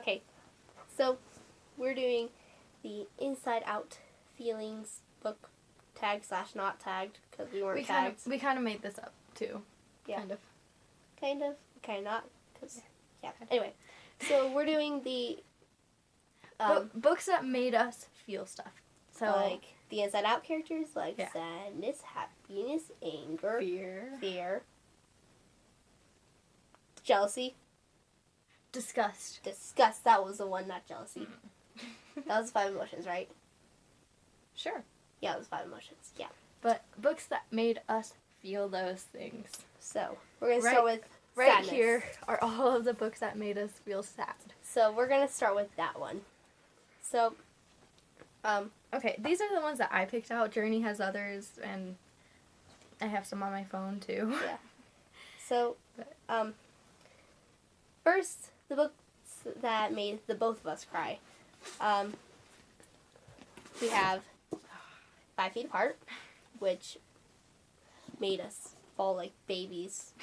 Okay, so we're doing the Inside Out Feelings book, tagged / not tagged, because we weren't tagged. We kind of made this up, too. Yeah. Kind of. Kind of not, because, yeah. Anyway, so we're doing the... books that made us feel stuff. So, like, the Inside Out characters, like sadness, happiness, anger, fear, jealousy. Disgust. That was the one, not jealousy. That was 5 emotions, right? Sure. Yeah, it was 5 emotions. Yeah. But books that made us feel those things. So, we're going to start with sadness. Right here are all of the books that made us feel sad. So, we're going to start with that one. So, okay, these are the ones that I picked out. Journey has others, and I have some on my phone, too. Yeah. So, first, the books that made the both of us cry. We have 5 Feet Apart, which made us fall like babies.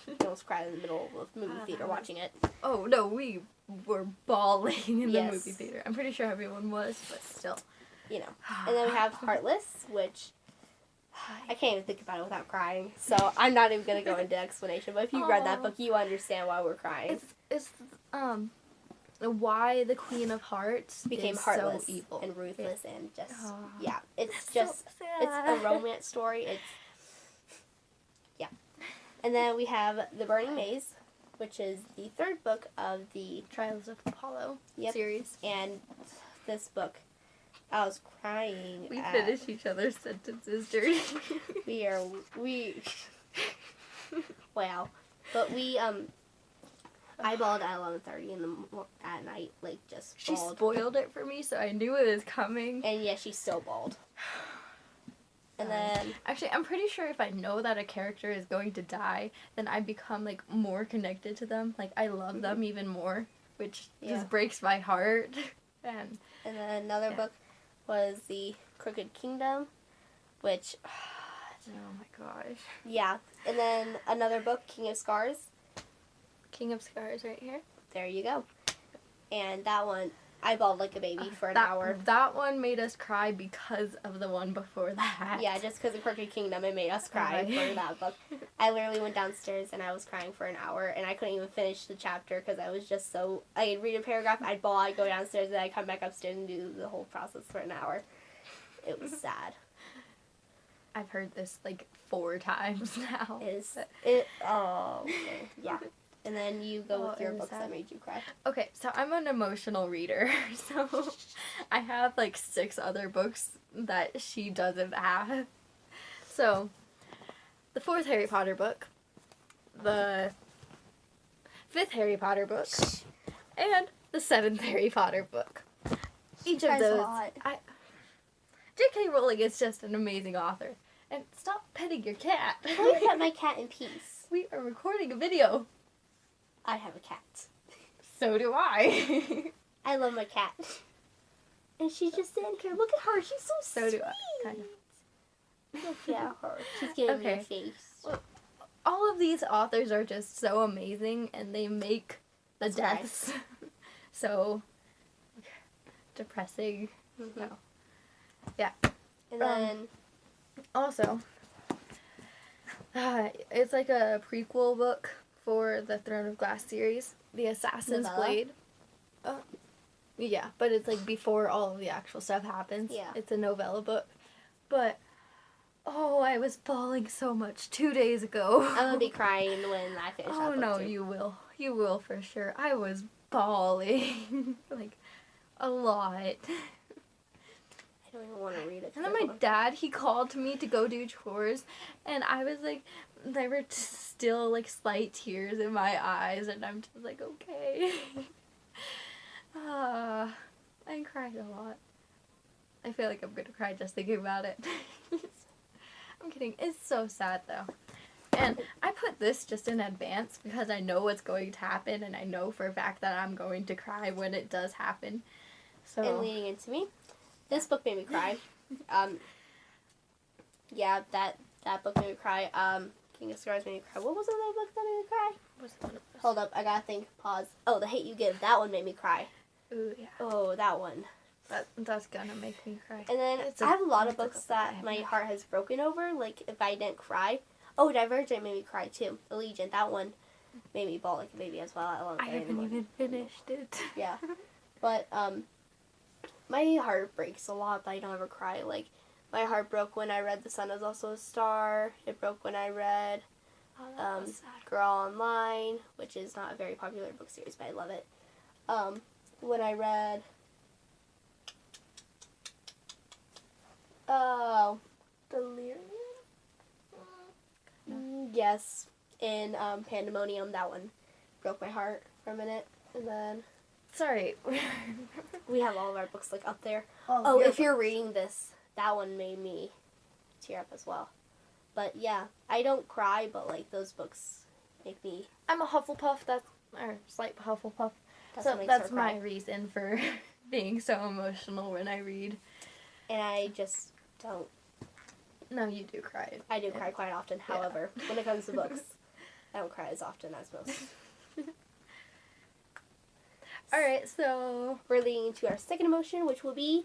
We almost cried in the middle of the movie theater watching it. Oh, no, we were bawling in the Yes. movie theater. I'm pretty sure everyone was, but still. You know. And then we have Heartless, which I can't even think about it without crying. So I'm not even going to go into explanation. But if you read that book, you understand why we're crying. It's why the Queen of Hearts became is heartless so evil and ruthless and just it's it's just so it's a romance story. And then we have The Burning Maze, which is the 3rd book of the Trials of Apollo series. And this book, I was crying. We finish each other's sentences, Journey. Wow. But we I bawled at 11:30 at night, like just She bawled. spoiled it for me, so I knew it was coming. And yeah, she still bawled. And then actually, I'm pretty sure if I know that a character is going to die, then I become like more connected to them. Like I love them even more, which just breaks my heart. And then another book was The Crooked Kingdom, which oh my gosh. Yeah. And then another book, King of Scars. King of Scars right here. There you go. And that one, I bawled like a baby for an hour. That one made us cry because of the one before that. Yeah, just because of Crooked Kingdom, it made us cry for that book. I literally went downstairs and I was crying for an hour, and I couldn't even finish the chapter because I was just so... I'd read a paragraph, I'd bawl, I'd go downstairs, and I'd come back upstairs and do the whole process for an hour. It was sad. I've heard this like 4 times now. Yeah. And then you go with your books that made you cry. Okay, so I'm an emotional reader, so I have like 6 other books that she doesn't have. So, the 4th Harry Potter book, the 5th Harry Potter book, and the 7th Harry Potter book. Each of those, J.K. Rowling is just an amazing author. And stop petting your cat. Can you pet my cat in peace? We are recording a video. I have a cat. So do I. I love my cat. And she's just standing here. Look at her. She's so sweet. So do I. Kind of. Look at her. She's giving me a face. Well, all of these authors are just so amazing, and they make the deaths so depressing. Mm-hmm. No. Yeah. And then... also, it's like a prequel book for the Throne of Glass series, The Assassin's Blade. Yeah, but it's like before all of the actual stuff happens. Yeah. It's a novella book. But, I was bawling so much 2 days ago. I'm going to be crying when I finish that book, no, too. you will. You will for sure. I was bawling. like, a lot. I don't even want to read it. And then my dad, he called me to go do chores, and I was like, there were still like slight tears in my eyes, and I'm just like, okay. I cried a lot. I feel like I'm gonna cry just thinking about it. I'm kidding. It's so sad though. And I put this just in advance because I know what's going to happen, and I know for a fact that I'm going to cry when it does happen. So. And leading into me. This book made me cry. Yeah, that book made me cry. King of Scars made me cry. What was the other book that made me cry? What's one of those? Hold up, I gotta think. Pause. Oh, The Hate U Give. That one made me cry. Ooh, yeah. Oh, that one. That's gonna make me cry. And then I have a lot of books that my heart has broken over. Like, if I didn't cry. Oh, Divergent made me cry, too. Allegiant, that one made me bawl like a baby as well. I haven't even finished it. Yeah. But, my heart breaks a lot, but I don't ever cry. Like, my heart broke when I read The Sun Is Also a Star. It broke when I read Girl Online, which is not a very popular book series, but I love it. When I read... Oh, Delirium? Yes. In Pandemonium, that one broke my heart for a minute. And then... Sorry. We have all of our books, like, up there. Oh, If you're reading this, that one made me tear up as well. But, yeah, I don't cry, but, like, those books make me... I'm a Hufflepuff, or slight Hufflepuff. That's So what makes that's her cry. my reason for being so emotional when I read. And I just don't... No, you do cry. I do cry quite often. Yeah. However, when it comes to books, I don't cry as often as most. Alright, so... We're leading into our second emotion, which will be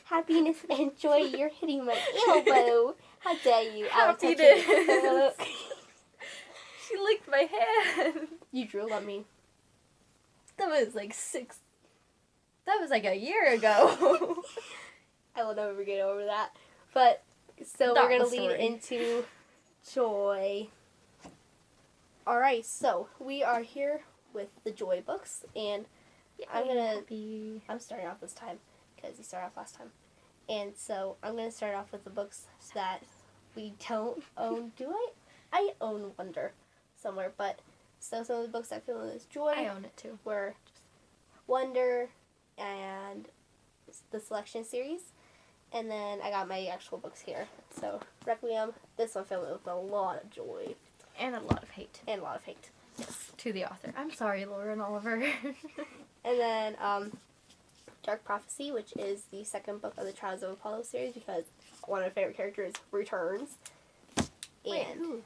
happiness and joy. You're hitting my elbow. How dare you? I'll touch Happiness. it. She licked my hand. You drooled on me. That was like a year ago. I will never get over that. But, so Not we're going the to lead story. into joy. Alright, so we are here with the joy books, and I'm starting off this time, because you started off last time. And so I'm going to start off with the books that we don't own. Do I? I own Wonder somewhere, but so some of the books I feel is joy I own it too. were Wonder and the Selection series. And then I got my actual books here. So Requiem, this one filled me with a lot of joy. And a lot of hate. And a lot of hate. Yes. To the author. I'm sorry, Lauren Oliver. And then Dark Prophecy, which is the second book of the Trials of Apollo series, because one of my favorite characters returns. Wait, And who?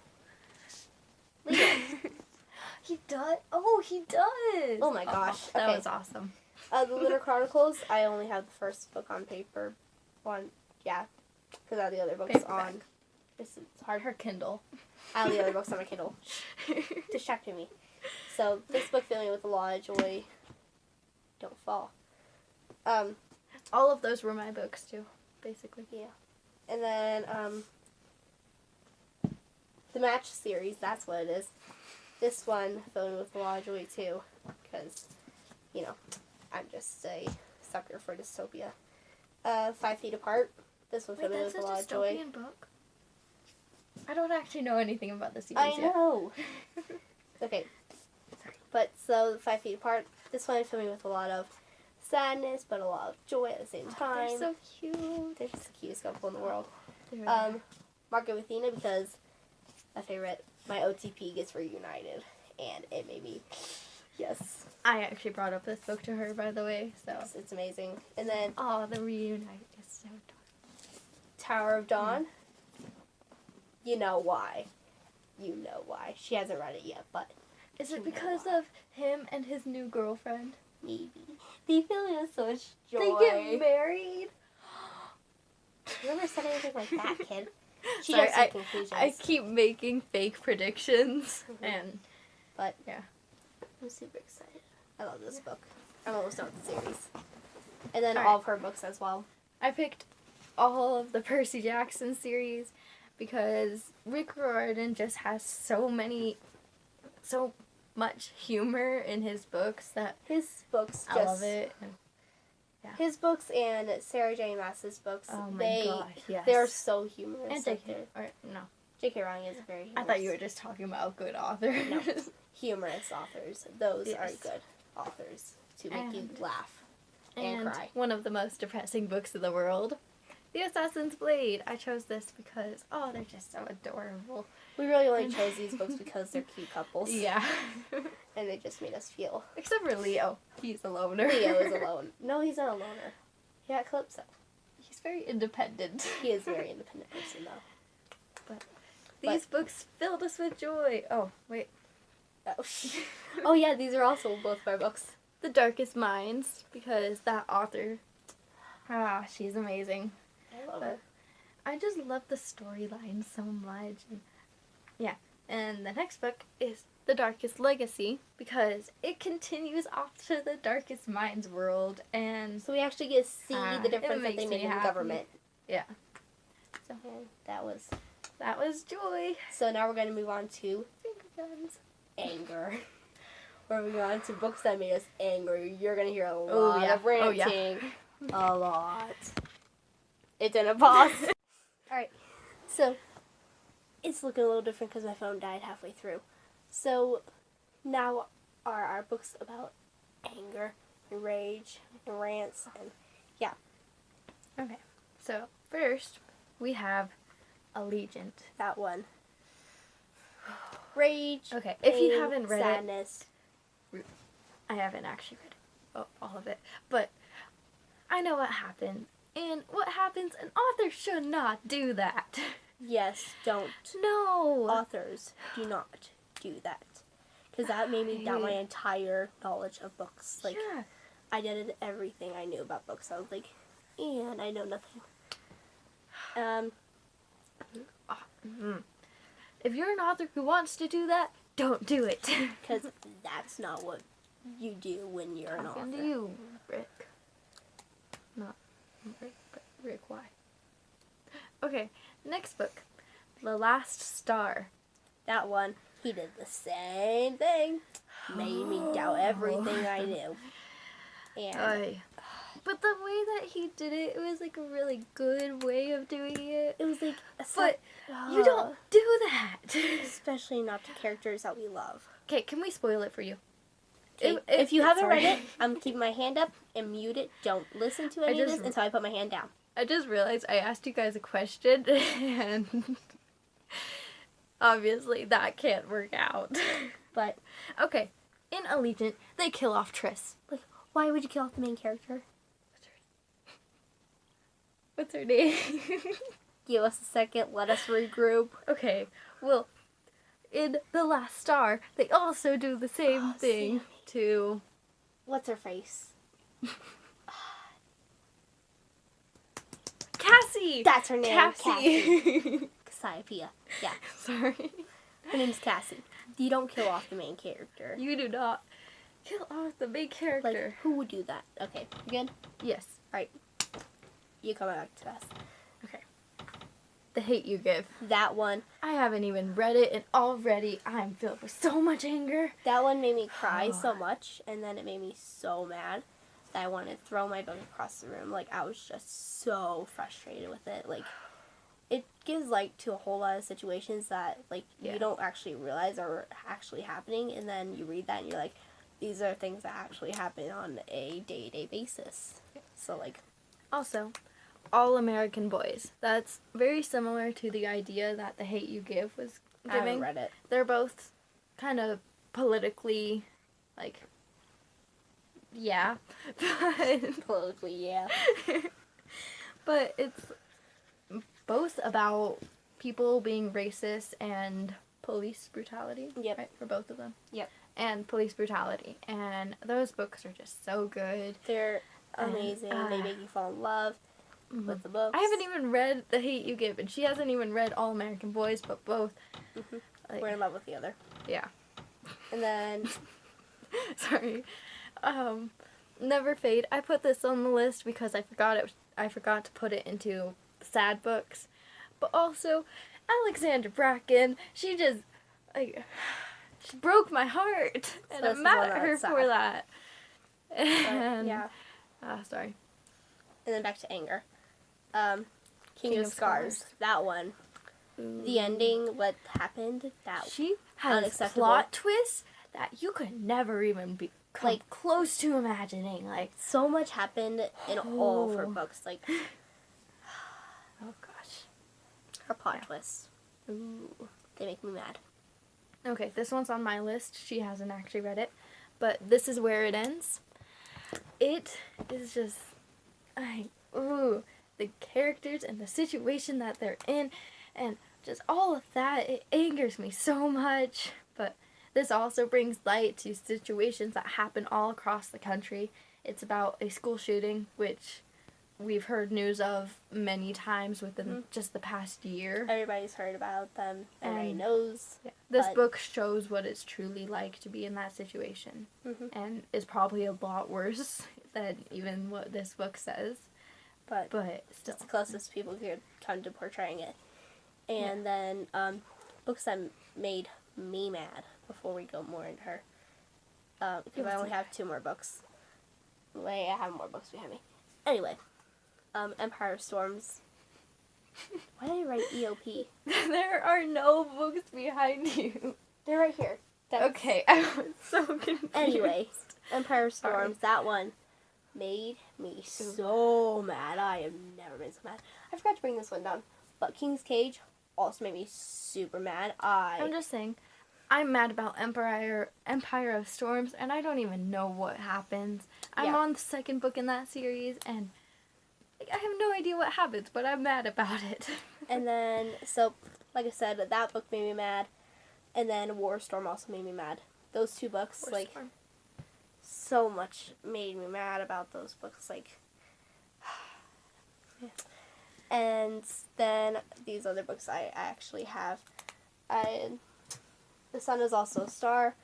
Leo. He does? Oh, he does! Oh my gosh. That Okay. was awesome. The Lunar Chronicles, I only have the first book on paper. Because I have the other books Paperback. on. It's hard. Her Kindle. I have the other books on my Kindle. Distracting me. So this book filled me with a lot of joy. Don't fall. All of those were my books too, basically. And then the Match series, that's what it is. This one filled me with a lot of joy too, because, I'm just a sucker for dystopia. 5 Feet Apart. This one Wait, filled me that's with a a lot of joy. dystopian book? I don't actually know anything about the series I yet. know. Okay. But so 5 Feet Apart. This one filled me with a lot of sadness, but a lot of joy at the same time. They're so cute. They're just the cutest couple in the world. They're Mark and Athena, because my OTP gets reunited, and it made me, yes, I actually brought up this book to her, by the way, so. it's amazing. And then Oh, the reunite is so adorable. Tower of Dawn. You know why. You know why. She hasn't read it yet, but Is You it know because why. of him and his new girlfriend? maybe. They fill me with so much joy. They get married? You never said anything like that, kid. She Sorry, jumps to conclusions. I keep making fake predictions, Mhm. and But yeah. I'm super excited. I love this book. I'm almost done with the series. And then All all right. of her books as well. I picked all of the Percy Jackson series because Rick Riordan just has so much humor in his books that His books just... I love it. And His books and Sarah J. Maas's books, oh my gosh, yes. they're so humorous. And Like, J.K. Or, no, J.K. Rowling is a very humorous, I thought you were just talking about good authors. No. humorous authors. Those are Yes. good authors to make you And- laugh and cry. one of the most depressing books in the world, The Assassin's Blade. I chose this because, they're just so adorable. We really only chose these books because they're cute couples. Yeah. And they just made us feel. Except for Leo. He's a loner. Leo is alone. No, he's not a loner. He got Calypso. He's very independent. He is a very independent person, though. These books filled us with joy. Oh, wait. Oh yeah, these are also both of our books. The Darkest Minds, because that author, she's amazing. I love But it. I just love the storyline so much. And, yeah. And the next book is The Darkest Legacy, because it continues off to the Darkest Minds world, and So we actually get to see the it difference that makes they me made in happy. government. Yeah. So that was. that was joy. So now we're gonna move on to Finger guns. anger. We're moving on to books that made us angry. You're gonna hear a lot Oh, yeah. of ranting. Oh, yeah. A lot. It didn't pause. Alright. So, it's looking a little different because my phone died halfway through. So, now are our books about anger and rage and rants and Okay. So, first, we have Allegiant. that one. Rage. Okay, if you pain, haven't read sadness. it, I haven't actually read it, all of it, but I know what happens. And what happens, an author should not do that. Yes, don't. No. Authors do not do that. Because that made me doubt my entire knowledge of books. Like, yeah. I did everything I knew about books. I was like, and I know nothing. If you're an author who wants to do that, don't do it. Because that's not what you do when you're an Talking author. to you, Rick. Not Rick, but Rick, why? Okay, next book. The Last Star. That one, he did the same thing. Made me doubt everything I knew. And But the way that he did it, it was like a really good way of doing it. it was like, But you don't do that. Especially not the characters that we love. Okay, can we spoil it for you? If you haven't sorry. read it, I'm keeping my hand up and mute it. Don't listen to any of just- this until I put my hand down. I just realized I asked you guys a question, and obviously that can't work out. But Okay, in Allegiant, they kill off Triss. why would you kill off the main character? What's her name? Give us a second. Let us regroup. Okay, well, in The Last Star, they also do the same thing to... What's her face? Cassie! That's her name. Cassie. Cassie! Cassiopeia. Yeah. Sorry. Her name's Cassie. You don't kill off the main character. You do not kill off the main Like, character. who would do that? Okay. You good? Yes. You come back to us. The Hate You Give. That one. I haven't even read it, and already I'm filled with so much anger. That one made me cry so much, and then it made me so mad that I wanted to throw my book across the room. Like, I was just so frustrated with it. Like, it gives light to a whole lot of situations that, like, Yeah. you don't actually realize are actually happening, and then you read that and you're like, these are things that actually happen on a day-to-day basis. So, like... Also, All American Boys. That's very similar to the idea that The Hate You Give was I haven't giving. read it. They're both kind of politically, like, yeah. Politically, yeah. But it's both about people being racist and police brutality. Yep. Right? For both of them. Yep. And police brutality. And those books are just so good. They're And, amazing. They make you fall in love with the books. I haven't even read The Hate You Give, and she hasn't even read All American Boys, but both. Mhm. Like, We're in love with the other. yeah. And then... Sorry. Never Fade. I put this on the list because I forgot to put it into sad books. But also, Alexandra Bracken, she just, like, she broke my heart. And this I'm is mad one at her that's for sad. that. And, yeah. Sorry. And then back to anger. King of of Scars. Scars. That one. The ending, what happened, that She has Unacceptable. plot twists that you could never even be Like- close to imagining. Like, so much happened in all of her Oh. books. Like, oh gosh. her plot Yeah. twists. Ooh. They make me mad. Okay, this one's on my list. She hasn't actually read it, but This Is Where It Ends. It is just, the characters and the situation that they're in, and just all of that, it angers me so much. But this also brings light to situations that happen all across the country. It's about a school shooting, which we've heard news of many times within just the past year. Everybody's heard about them. Everybody And knows. Yeah. This book shows what it's truly like to be in that situation. And is probably a lot worse than even what this book says. But still. It's the closest people could come to portraying it. And then books that made me mad before we go more into her. Because I only have 2 more books. Wait, I have more books behind me. Anyway, Empire of Storms. Why did I write EOP? There are no books behind you. They're right here. Okay, I was so confused. Anyway, Empire of Storms, that one made me so mad. I have never been so mad. I forgot to bring this one down. But King's Cage also made me super mad. I'm just saying, I'm mad about Empire of Storms, and I don't even know what happens. I'm on the 2nd book in that series, and I have no idea what happens, but I'm mad about it. And then, so, like I said, that book made me mad. And then War Storm also made me mad. Those 2 books, so much made me mad about those books. And then these other books I actually have. The Sun Is Also a Star.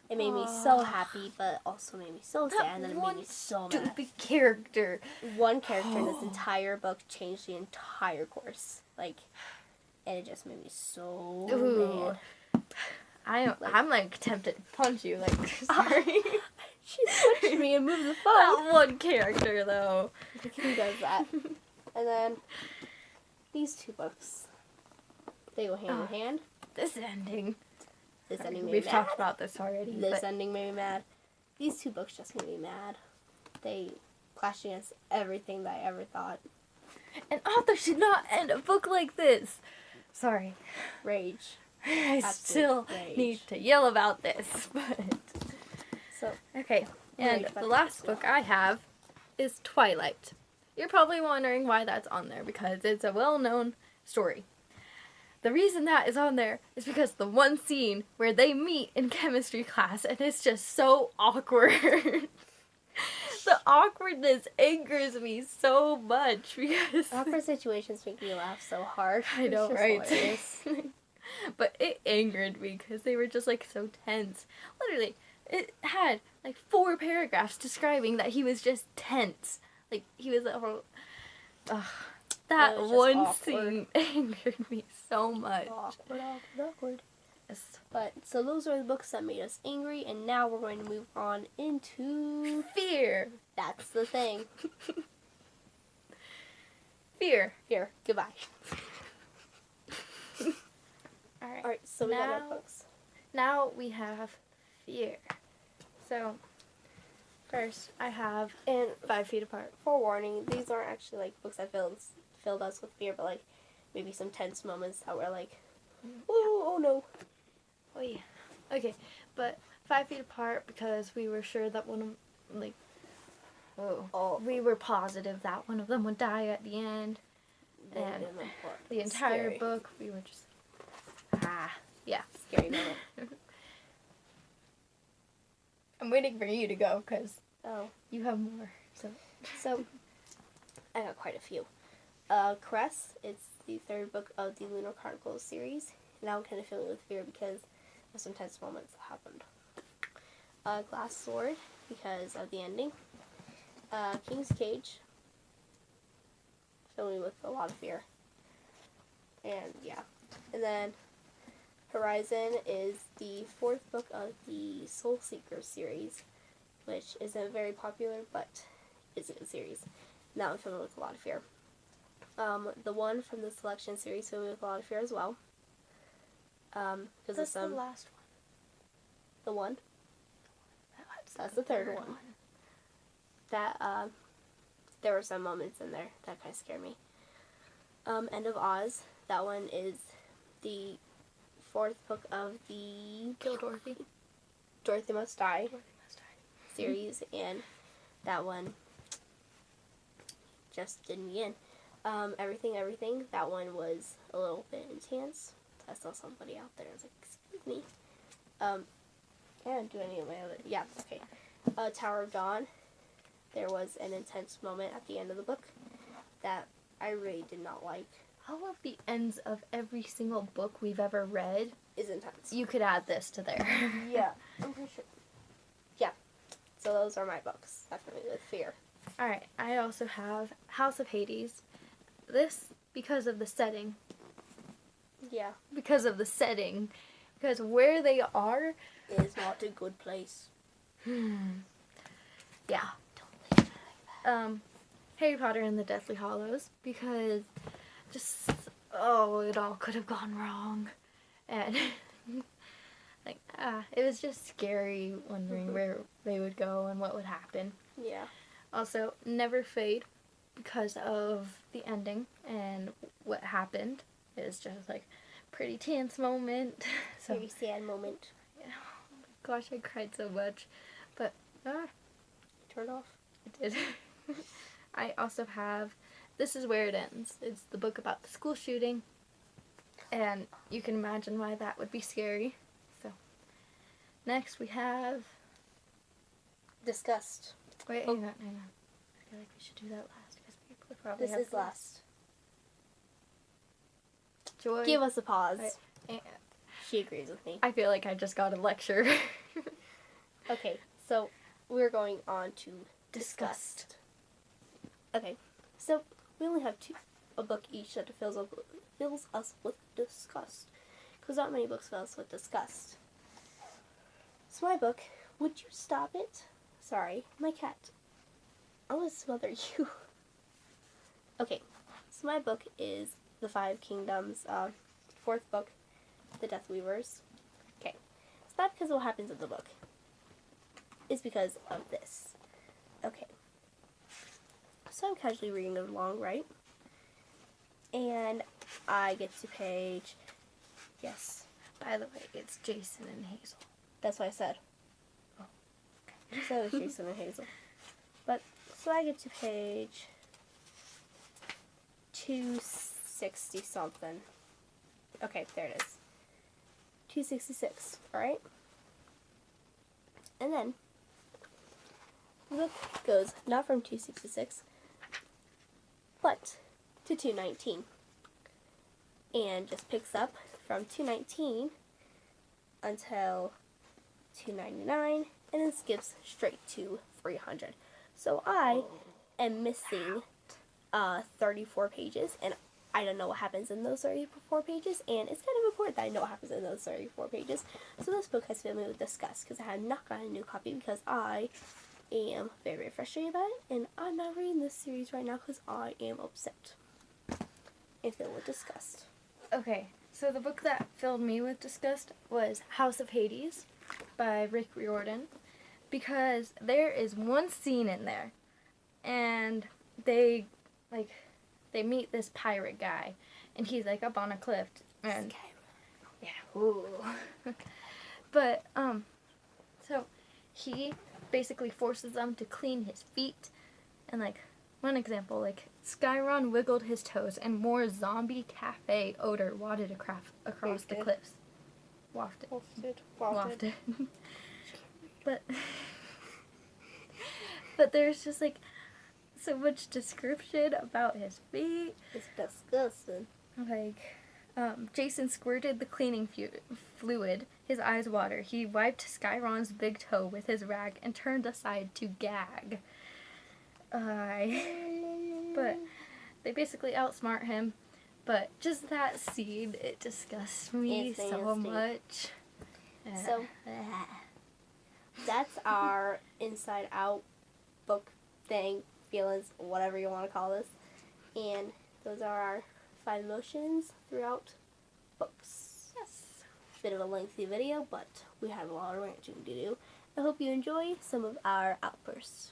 It made me so happy, but also made me so sad, and then it made me so mad. Stupid character. One character in this entire book changed the entire course. And it just made me so mad. I'm tempted to punch you. Sorry. She punched me and moved the phone. That one character, though. Who does that? And then these 2 books, they go hand in hand. This ending. This ending made me We've mad. talked about this already. This ending made me mad. These 2 books just made me mad. They clashed against everything that I ever thought. An author should not end a book like this. Sorry. Rage. I still need to yell about this, but... So, okay, and the last book I have is Twilight. You're probably wondering why that's on there, because it's a well-known story. The reason that is on there is because the one scene where they meet in chemistry class, and it's just so awkward. The awkwardness angers me so much, because... awkward situations make me laugh so hard. I know, right? Hilarious. But it angered me, because they were just, so tense. Literally, it had, 4 paragraphs describing that he was just tense. He was... that one awkward. scene angered me so much. Awkward. Yes. But, so those are the books that made us angry, and now we're going to move on into... Fear. That's the thing. Fear. Here, goodbye. Alright, so we got our books. Now we have Fear. So, first I have 5 Feet Apart. Forewarning, these aren't actually books that filled us with fear, but maybe some tense moments that were oh no. Oh yeah. Okay, but 5 Feet Apart because we were sure that one of we were positive that one of them would die at the end. And the entire book we were just yeah. Scary moment. I'm waiting for you to go because you have more. So I got quite a few. Caress, it's the 3rd book of the Lunar Chronicles series. Now I'm kind of feeling with fear because of some tense moments that happened. Glass Sword, because of the ending. King's Cage, filling me with a lot of fear. And yeah. And then Horizon is the 4th book of the Soul Seeker series, which isn't very popular, but it's a good series. Now I'm filling with a lot of fear. The one from the Selection series filled me with a lot of fear as well. That's the last one. The one? That's the 3rd one. That, there were some moments in there that kind of scared me. End of Oz, that one is the 4th book of the Kill Dorothy. Dorothy Must Die series, and that one just did me in. Everything, Everything. That one was a little bit intense. I saw somebody out there. I was like, excuse me. I didn't do any of my other. Yeah, okay. Tower of Dawn. There was an intense moment at the end of the book that I really did not like. How about the ends of every single book we've ever read? Is intense. You could add this to there. Yeah, I'm pretty sure. Yeah. So those are my books. Definitely with fear. Alright, I also have House of Hades. This because of the setting. Yeah. Because of the setting. Because where they are It is not a good place. Yeah. Harry Potter and the Deathly Hallows because just it all could have gone wrong, and it was just scary wondering where they would go and what would happen. Yeah. Also, Never Fade because of the ending and what happened. It was just like pretty tense moment. So Very sad moment. oh my gosh, I cried so much, but Turn off. I did. I also have This Is Where It Ends. It's the book about the school shooting, and you can imagine why that would be scary. So, next we have... Disgust. Wait, hang on. I feel like we should do that last, because people probably This have is last. Joy. Give us a pause. Right. She agrees with me. I feel like I just got a lecture. Okay, so we're going on to Disgust. Okay, so we only have a book each that fills us with disgust. Because not many books fill us with disgust. So my book, Would You Stop It? Sorry, my cat. I want to smother you. Okay, so my book is The Five Kingdoms, fourth book, The Death Weavers. Okay, it's not because of what happens in the book. It's because of this. Okay. So I'm casually reading along, right? And I get to page... Yes. By the way, it's Jason and Hazel. That's what I said. Oh. So it was Jason and Hazel. But, so I get to page 260 something. Okay, there it is. 266, alright? And then, the book goes not from 266, but to 219. And just picks up from 219 until 299, and then skips straight to 300. So I am missing 34 pages, and I don't know what happens in those 34 pages, and it's kind of important that I know what happens in those 34 pages. So this book has filled me with disgust, because I have not gotten a new copy, because I am very, very frustrated about it, and I'm not reading this series right now, because I am upset and filled with disgust. Okay, so the book that filled me with disgust was House of Hades by Rick Riordan, because there is one scene in there, and they meet this pirate guy, and he's like up on a cliff, and yeah, ooh. But so he basically forces them to clean his feet, and like one example, like Skyron wiggled his toes, and more zombie cafe odor wafted across the cliffs. Wafted. But there's just like so much description about his feet. It's disgusting. Like, Jason squirted the cleaning fluid. His eyes water. He wiped Skyron's big toe with his rag and turned aside to gag. But they basically outsmart him. But just that scene, it disgusts me It's so nasty. much. So, that's our Inside Out book thing, feelings, whatever you want to call this. And those are our 5 emotions throughout books. Yes. Bit of a lengthy video, but we have a lot of ranting to do. I hope you enjoy some of our outbursts.